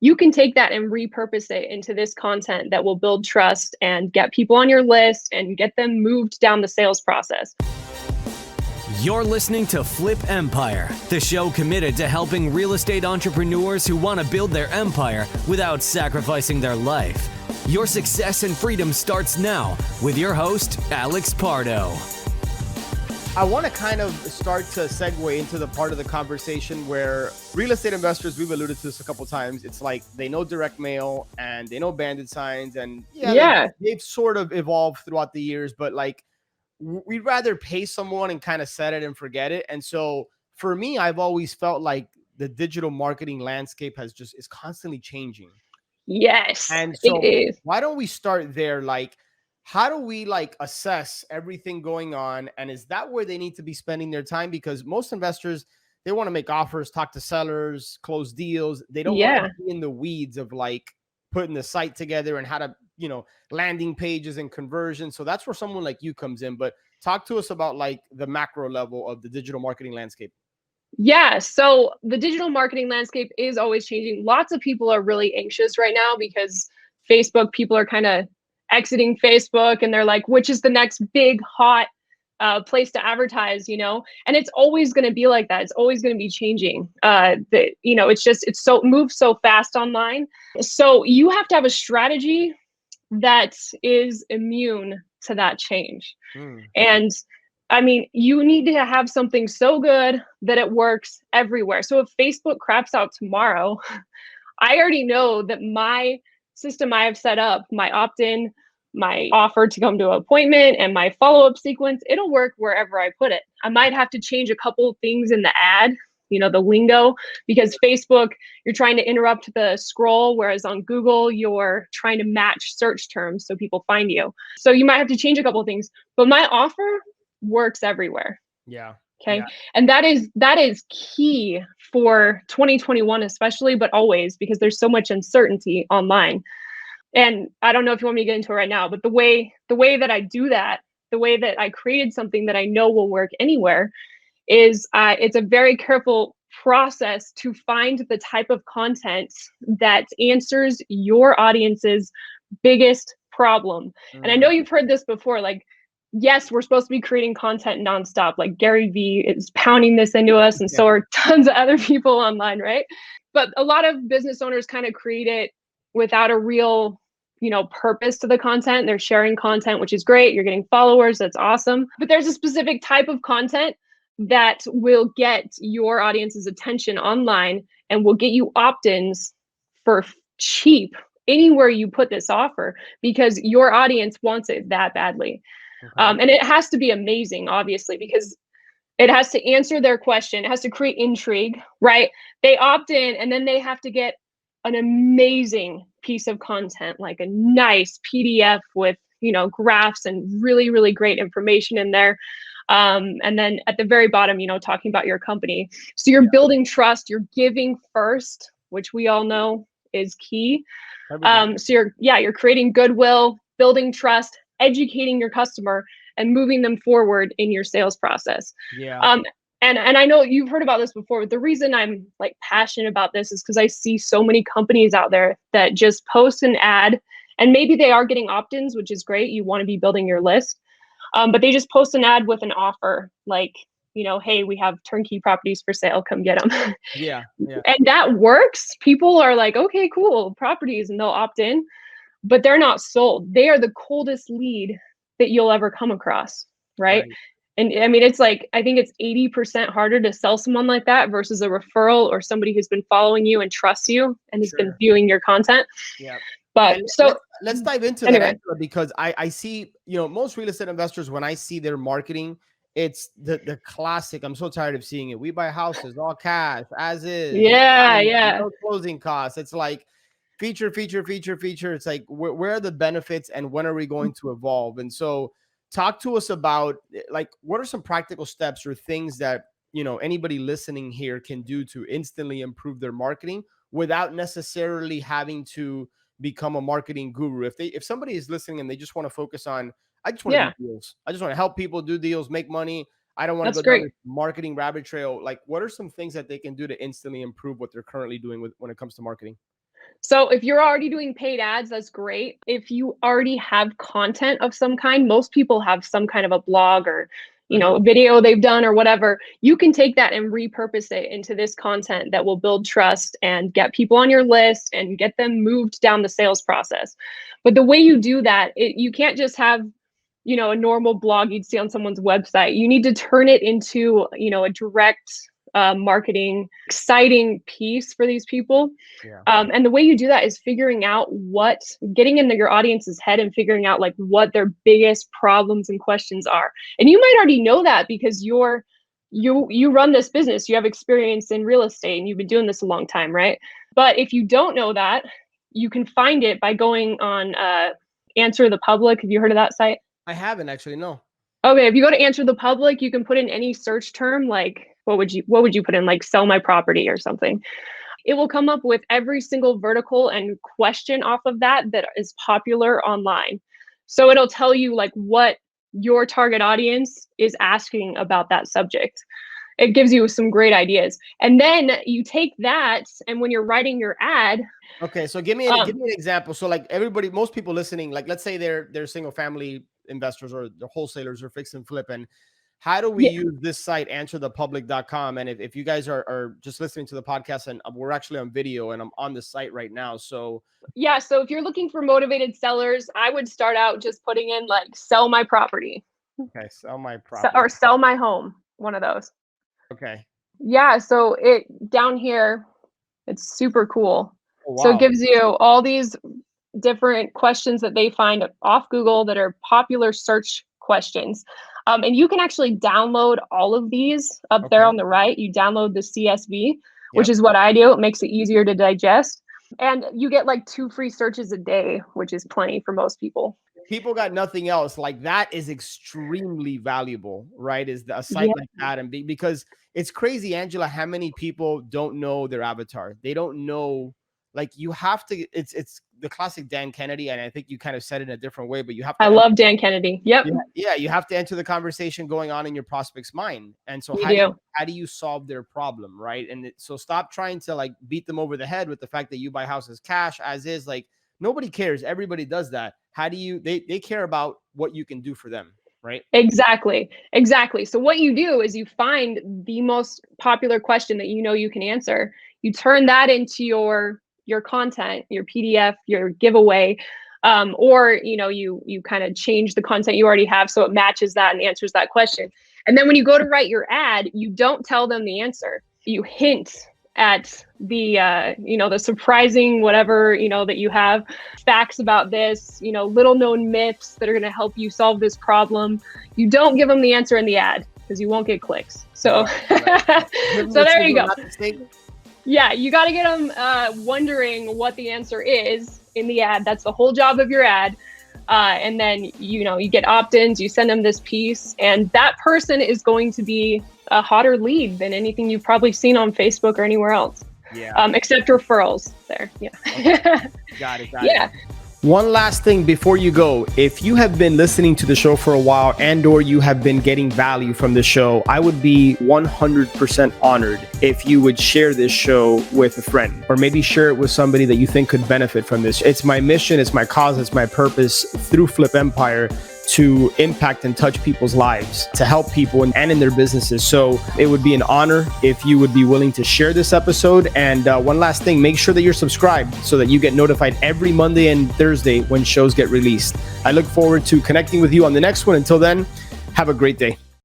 you can take that and repurpose it into this content that will build trust and get people on your list and get them moved down the sales process. You're listening to Flip Empire, the show committed to helping real estate entrepreneurs who want to build their empire without sacrificing their life. Your success and freedom starts now with your host, Alex Pardo. I want to kind of start to segue into the part of the conversation where real estate investors, we've alluded to this a couple of times. It's like they know direct mail and they know bandit signs, and they've sort of evolved throughout the years, but like we'd rather pay someone and kind of set it and forget it. And so for me, I've always felt like the digital marketing landscape is constantly changing. Yes, and so it is. Why don't we start there? Like, how do we like assess everything going on? And is that where they need to be spending their time? Because most investors, they want to make offers, talk to sellers, close deals. They don't want to be in the weeds of like putting the site together and how to, landing pages and conversions. So that's where someone like you comes in. But talk to us about like the macro level of the digital marketing landscape. Yeah. So the digital marketing landscape is always changing. Lots of people are really anxious right now because people are kind of exiting Facebook and they're like, which is the next big hot place to advertise, and it's always going to be like that. It's always going to be changing. It's moves so fast online. So you have to have a strategy that is immune to that change. And I mean, you need to have something so good that it works everywhere. So if Facebook craps out tomorrow, I already know that my system I have set up, my opt-in, my offer to come to an appointment, and my follow-up sequence, it'll work wherever I put it. I might have to change a couple things in the ad, the lingo, because Facebook, you're trying to interrupt the scroll, whereas on Google, you're trying to match search terms so people find you. So you might have to change a couple things, but my offer works everywhere. Yeah. Okay. Yeah. And that is key for 2021, especially, but always, because there's so much uncertainty online. And I don't know if you want me to get into it right now, but the way that I do that, the way that I created something that I know will work anywhere is it's a very careful process to find the type of content that answers your audience's biggest problem. And I know you've heard this before, like, yes, we're supposed to be creating content nonstop. Like Gary Vee is pounding this into us, and so are tons of other people online, right? But a lot of business owners kind of create it without a real, purpose to the content. They're sharing content, which is great. You're getting followers. That's awesome. But there's a specific type of content that will get your audience's attention online and will get you opt-ins for cheap anywhere you put this offer, because your audience wants it that badly. Okay. And it has to be amazing, obviously, because it has to answer their question. It has to create intrigue, right? They opt in and then they have to get an amazing piece of content, like a nice PDF with, graphs and really, really great information in there. And then at the very bottom, talking about your company. So you're building trust, you're giving first, which we all know is key. So you're creating goodwill, building trust, educating your customer, and moving them forward in your sales process. And I know you've heard about this before, but the reason I'm like passionate about this is because I see so many companies out there that just post an ad, and maybe they are getting opt-ins, which is great. You want to be building your list. But they just post an ad with an offer like, hey, we have turnkey properties for sale, come get them. Yeah. And that works. People are like, okay, cool, properties, and they'll opt in, but they're not sold. They are the coldest lead that you'll ever come across, right? And I mean, it's like, I think it's 80% harder to sell someone like that versus a referral or somebody who's been following you and trusts you and has been viewing your content. Yeah. But and so let's dive into that, because I see, most real estate investors, when I see their marketing, it's the classic. I'm so tired of seeing it. We buy houses, all cash, as is. No closing costs. It's like feature. It's like, where are the benefits and when are we going to evolve? And so talk to us about, like, what are some practical steps or things that, anybody listening here can do to instantly improve their marketing without necessarily having to become a marketing guru. If somebody is listening and they just want to focus on, I just want to do deals. I just want to help people do deals, make money. I don't want to go down this marketing rabbit trail. Like, what are some things that they can do to instantly improve what they're currently doing when it comes to marketing? So if you're already doing paid ads, that's great. If you already have content of some kind, most people have some kind of a blog or a video they've done or whatever, you can take that and repurpose it into this content that will build trust and get people on your list and get them moved down the sales process. But the way you do that, you can't just have, a normal blog you'd see on someone's website. You need to turn it into, a direct marketing, exciting piece for these people. Yeah. And the way you do that is figuring out getting into your audience's head and figuring out like what their biggest problems and questions are. And you might already know that because you run this business, you have experience in real estate and you've been doing this a long time, right? But if you don't know that, you can find it by going on Answer the Public. Have you heard of that site? I haven't actually, no. Okay, if you go to Answer the Public, you can put in any search term, like what would you put in, like sell my property or something. It will come up with every single vertical and question off of that is popular online. So it'll tell you like what your target audience is asking about that subject. It gives you some great ideas. And then you take that, and when you're writing your ad. Okay, so give me an example. So like most people listening, like let's say they're single family investors or they're wholesalers or fix and flip, and how do we use this site, answerthepublic.com? And if you guys are just listening to the podcast, and we're actually on video and I'm on the site right now. So yeah, so if you're looking for motivated sellers, I would start out just putting in like sell my property. Okay, sell my property. Or sell my home, one of those. Okay. Yeah, so down here, it's super cool. Oh, wow. So it gives you all these different questions that they find off Google that are popular search questions. And you can actually download all of these up there on the right. You download the CSV, which is what I do. It makes it easier to digest. And you get like 2 free searches a day, which is plenty for most people. People got nothing else. Like that is extremely valuable, right? Is a site like that. And because it's crazy, Angela, how many people don't know their avatar? They don't know. Like you have to, it's the classic Dan Kennedy. And I think you kind of said it in a different way, but you have to. I love Dan Kennedy. Yep. Yeah. You have to enter the conversation going on in your prospect's mind. And so how do you solve their problem? Right. And so stop trying to like beat them over the head with the fact that you buy houses cash as is. Like nobody cares. Everybody does that. How do they care about what you can do for them. Right. Exactly. So what you do is you find the most popular question that you can answer. You turn that into your content, your PDF, your giveaway, or you kind of change the content you already have so it matches that and answers that question. And then when you go to write your ad, you don't tell them the answer. You hint at the the surprising whatever that you have, facts about this, little known myths that are going to help you solve this problem. You don't give them the answer in the ad because you won't get clicks. So so there you go. Yeah, you got to get them wondering what the answer is in the ad. That's the whole job of your ad. And then, you get opt-ins, you send them this piece, and that person is going to be a hotter lead than anything you've probably seen on Facebook or anywhere else. Yeah. Except referrals there. Yeah. Okay. Got it. Yeah. One last thing before you go, if you have been listening to the show for a while or you have been getting value from the show, I would be 100% honored if you would share this show with a friend or maybe share it with somebody that you think could benefit from this. It's my mission, it's my cause, it's my purpose through Flip Empire to impact and touch people's lives, to help people and in their businesses. So it would be an honor if you would be willing to share this episode. And one last thing, make sure that you're subscribed so that you get notified every Monday and Thursday when shows get released. I look forward to connecting with you on the next one. Until then, have a great day.